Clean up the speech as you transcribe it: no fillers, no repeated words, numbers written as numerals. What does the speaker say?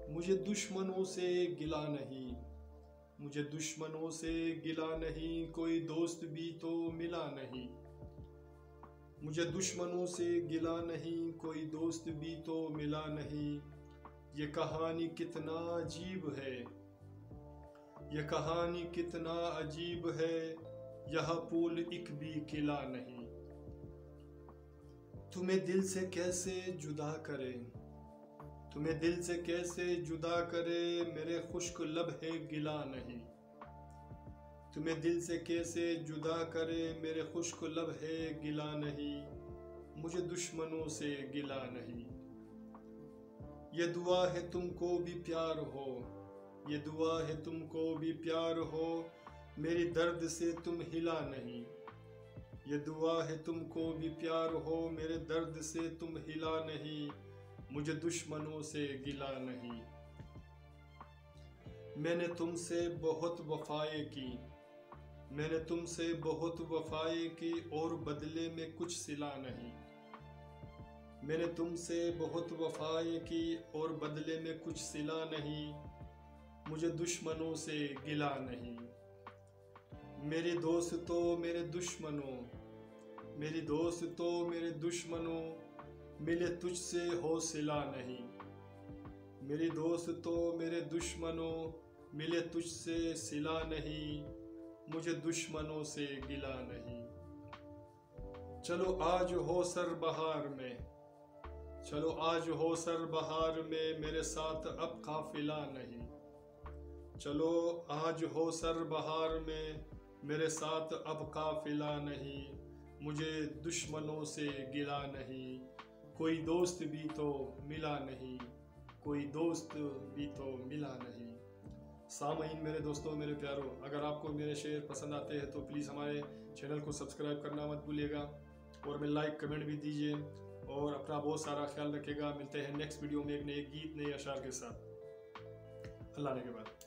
मुझे दुश्मनों से गिला नहीं, मुझे दुश्मनों से गिला नहीं, कोई दोस्त भी तो मिला नहीं। मुझे दुश्मनों से गिला नहीं, कोई दोस्त भी तो मिला नहीं। ये कहानी कितना अजीब है, ये कहानी कितना अजीब है, यह पुल एक भी किला नहीं। तुम्हें दिल से कैसे जुदा करें, तुम्हें दिल से कैसे जुदा करे, मेरे खुश्क लब है गिला नहीं। तुम्हें दिल से कैसे जुदा करे, मेरे खुश्क लब है गिला नहीं। मुझे दुश्मनों से गिला नहीं। ये दुआ है तुमको भी प्यार हो, ये दुआ है तुमको भी प्यार हो, मेरी दर्द से तुम हिला नहीं। ये दुआ है तुमको भी प्यार हो, मेरे दर्द से तुम हिला नहीं। मुझे दुश्मनों से गिला नहीं। मैंने तुमसे बहुत वफाएं की, मैंने तुमसे बहुत वफाएं की, और बदले में कुछ सिला नहीं। मैंने तुमसे बहुत वफाएं की, और बदले में कुछ सिला नहीं। मुझे दुश्मनों से गिला नहीं। मेरे दोस्तों मेरे दुश्मनों, मेरी दोस्तों मेरे दुश्मनों, मिले तुझसे हौसला नहीं। मेरी दोस्तों मेरे दुश्मनों, मिले तुझसे सिला नहीं। मुझे दुश्मनों से गिला नहीं। चलो आज हो सर बहार में, चलो आज हो सर बहार में, मेरे साथ अब काफिला नहीं। चलो आज हो सर बहार में, मेरे साथ अब काफिला नहीं। मुझे दुश्मनों से गिला नहीं, कोई दोस्त भी तो मिला नहीं, कोई दोस्त भी तो मिला नहीं। सामईन मेरे दोस्तों मेरे प्यारों, अगर आपको मेरे शेर पसंद आते हैं तो प्लीज़ हमारे चैनल को सब्सक्राइब करना मत भूलिएगा, और मैं लाइक कमेंट भी दीजिए, और अपना बहुत सारा ख्याल रखिएगा। मिलते हैं नेक्स्ट वीडियो में एक नए गीत नए अशार के साथ। अल्लाह ने के बाद।